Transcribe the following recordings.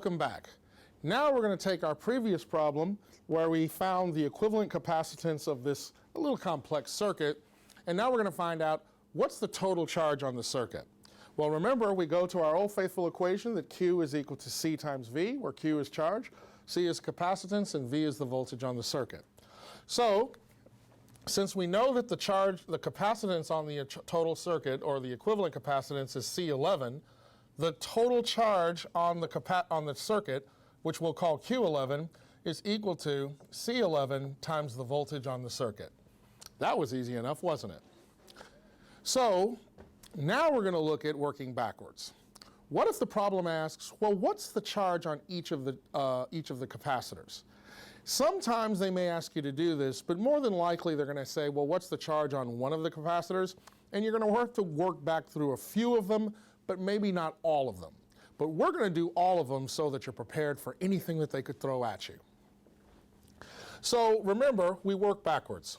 Welcome back. Now we're going to take our previous problem where we found the equivalent capacitance of this a little complex circuit, and now we're going to find out what's the total charge on the circuit. Well, remember, we go to our old faithful equation that Q is equal to C times V, where Q is charge, C is capacitance, and V is the voltage on the circuit. So, since we know that the capacitance on the total circuit, or the equivalent capacitance, is C11, the total charge on the circuit, which we'll call Q11, is equal to C11 times the voltage on the circuit. That was easy enough, wasn't it? So now we're going to look at working backwards. What if the problem asks, well, what's the charge on each of the capacitors? Sometimes they may ask you to do this, but more than likely they're going to say, well, what's the charge on one of the capacitors? And you're going to have to work back through a few of them, but maybe not all of them. But we're going to do all of them so that you're prepared for anything that they could throw at you. So remember, we work backwards.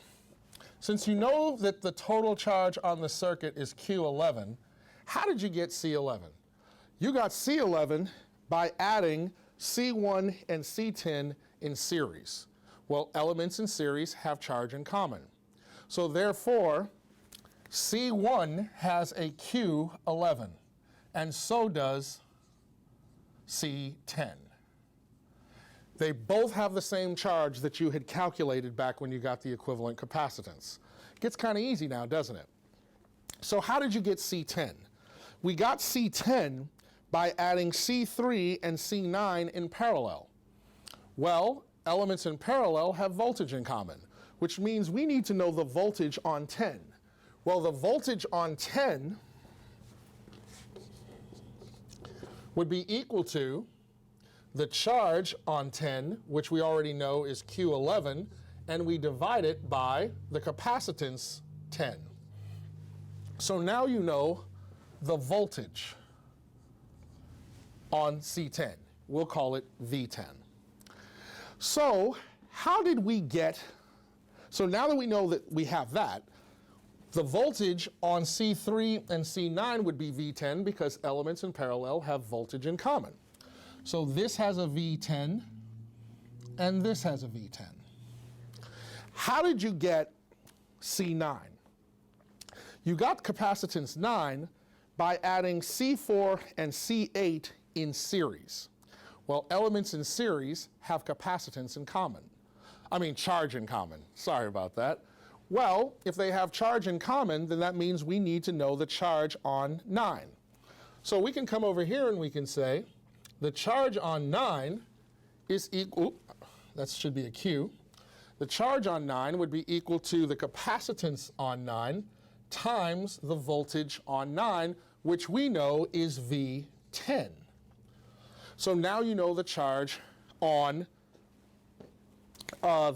Since you know that the total charge on the circuit is Q11, how did you get C11? You got C11 by adding C1 and C10 in series. Well, elements in series have charge in common. So therefore, C1 has a Q11, and so does C10. They both have the same charge that you had calculated back when you got the equivalent capacitance. Gets kind of easy now, doesn't it? So how did you get C10? We got C10 by adding C3 and C9 in parallel. Well, elements in parallel have voltage in common, which means we need to know the voltage on 10. Well, the voltage on 10 would be equal to the charge on 10, which we already know is Q11, and we divide it by the capacitance 10. So now you know the voltage on C10. We'll call it V10. So how did we get, so now that we know that we have that, the voltage on C3 and C9 would be V10 because elements in parallel have voltage in common. So this has a V10 and this has a V10. How did you get C9? You got capacitance 9 by adding C4 and C8 in series. Well, elements in series have capacitance in common. I mean, charge in common. Sorry about that. Well, if they have charge in common, then that means we need to know the charge on 9. So we can come over here and we can say the charge on 9 is equal, that should be a Q. The charge on 9 would be equal to the capacitance on 9 times the voltage on 9, which we know is V10. So now you know the charge on I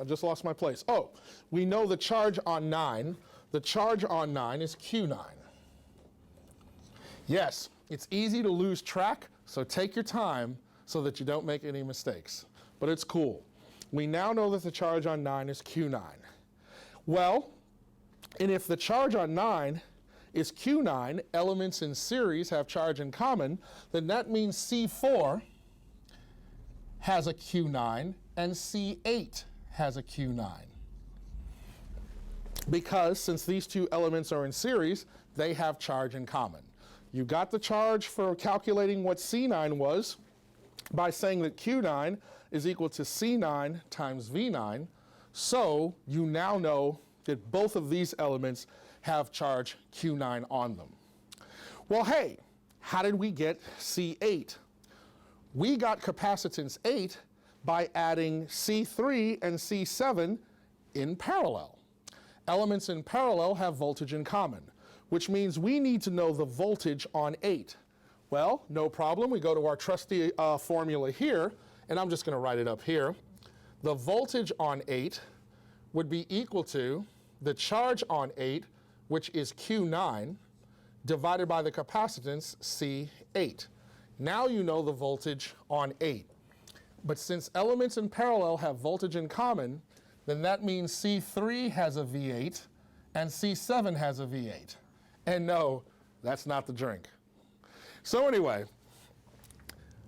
just lost my place. Oh, we know the charge on 9. The charge on 9 is Q9. Yes, it's easy to lose track, so take your time so that you don't make any mistakes. But it's cool. We now know that the charge on 9 is Q9. Well, and if the charge on 9 is Q9, elements in series have charge in common, then that means C4 has a Q9 and C8 has a Q9. Because since these two elements are in series, they have charge in common. You got the charge for calculating what C9 was by saying that Q9 is equal to C9 times V9. So you now know that both of these elements have charge Q9 on them. Well, hey, how did we get C8? We got capacitance 8 by adding C3 and C7 in parallel. Elements in parallel have voltage in common, which means we need to know the voltage on 8. Well, no problem. We go to our trusty formula here, and I'm just going to write it up here. The voltage on 8 would be equal to the charge on 8, which is Q9, divided by the capacitance C8. Now you know the voltage on 8. But since elements in parallel have voltage in common, then that means C3 has a V8 and C7 has a V8. And no, that's not the drink. So anyway,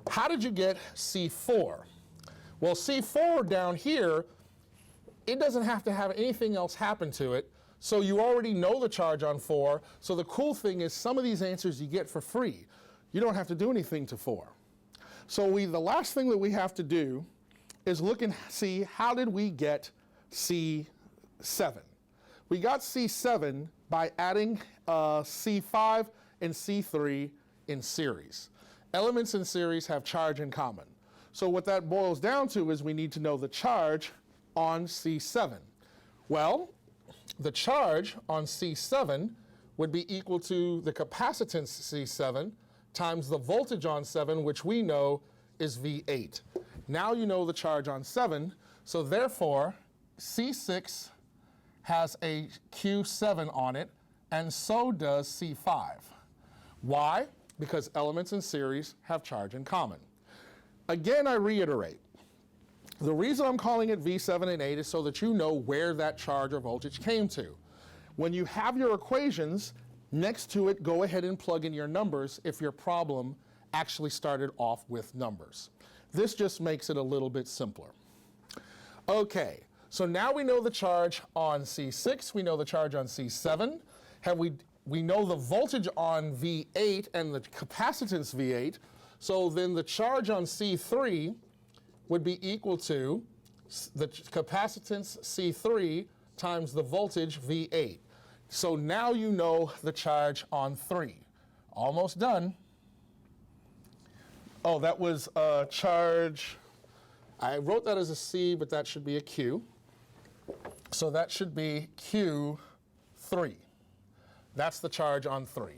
How did you get C4? Well, C4 down here, it doesn't have to have anything else happen to it, so you already know the charge on 4, so the cool thing is some of these answers you get for free. You don't have to do anything to 4. So the last thing that we have to do is look and see how did we get C7. We got C7 by adding C5 and C3 in series. Elements in series have charge in common. So what that boils down to is we need to know the charge on C7. Well, the charge on C7 would be equal to the capacitance C7 times the voltage on 7, which we know is V8. Now you know the charge on 7, so therefore C6 has a Q7 on it, and so does C5. Why? Because elements in series have charge in common. Again, I reiterate, the reason I'm calling it V7 and 8 is so that you know where that charge or voltage came to. When you have your equations, next to it, go ahead and plug in your numbers if your problem actually started off with numbers. This just makes it a little bit simpler. Okay, so now we know the charge on C6, we know the charge on C7, we know the voltage on V8 and the capacitance V8, so then the charge on C3 would be equal to the capacitance C3 times the voltage V8. So now you know the charge on 3. Almost done. Oh, that was a charge. I wrote that as a C, but that should be a Q. So that should be Q3. That's the charge on 3.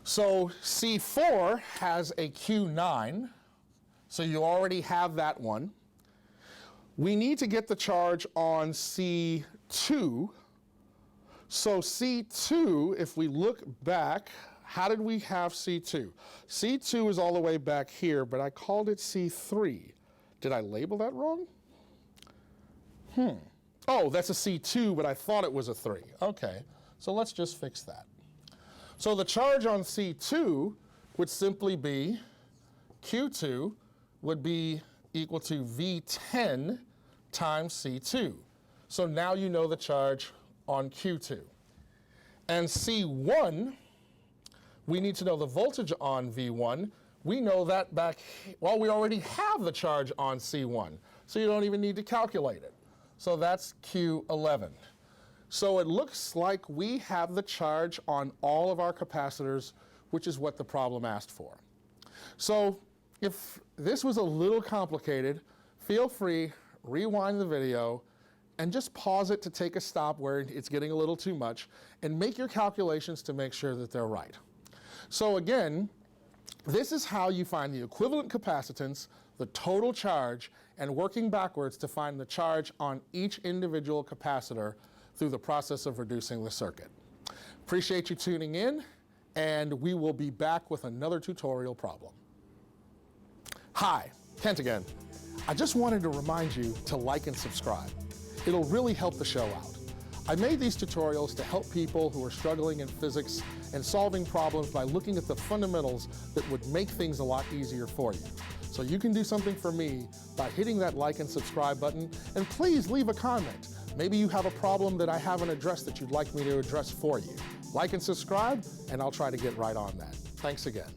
So C4 has a Q9, so you already have that one. We need to get the charge on C2. So C2, if we look back, how did we have C2? C2 is all the way back here, but I called it C3. Did I label that wrong? Oh, that's a C2, but I thought it was a 3. Okay, so let's just fix that. So the charge on C2 would simply be, Q2 would be equal to V10 times C2. So now you know the charge on Q2. And C1, we need to know the voltage on V1. We know that well, we already have the charge on C1, so you don't even need to calculate it. So that's Q11. So it looks like we have the charge on all of our capacitors, which is what the problem asked for. So if this was a little complicated, feel free, rewind the video, and just pause it to take a stop where it's getting a little too much, and make your calculations to make sure that they're right. So again, this is how you find the equivalent capacitance, the total charge, and working backwards to find the charge on each individual capacitor through the process of reducing the circuit. Appreciate you tuning in, and we will be back with another tutorial problem. Hi, Kent again. I just wanted to remind you to like and subscribe. It'll really help the show out. I made these tutorials to help people who are struggling in physics and solving problems by looking at the fundamentals that would make things a lot easier for you. So you can do something for me by hitting that like and subscribe button, and please leave a comment. Maybe you have a problem that I haven't addressed that you'd like me to address for you. Like and subscribe, and I'll try to get right on that. Thanks again.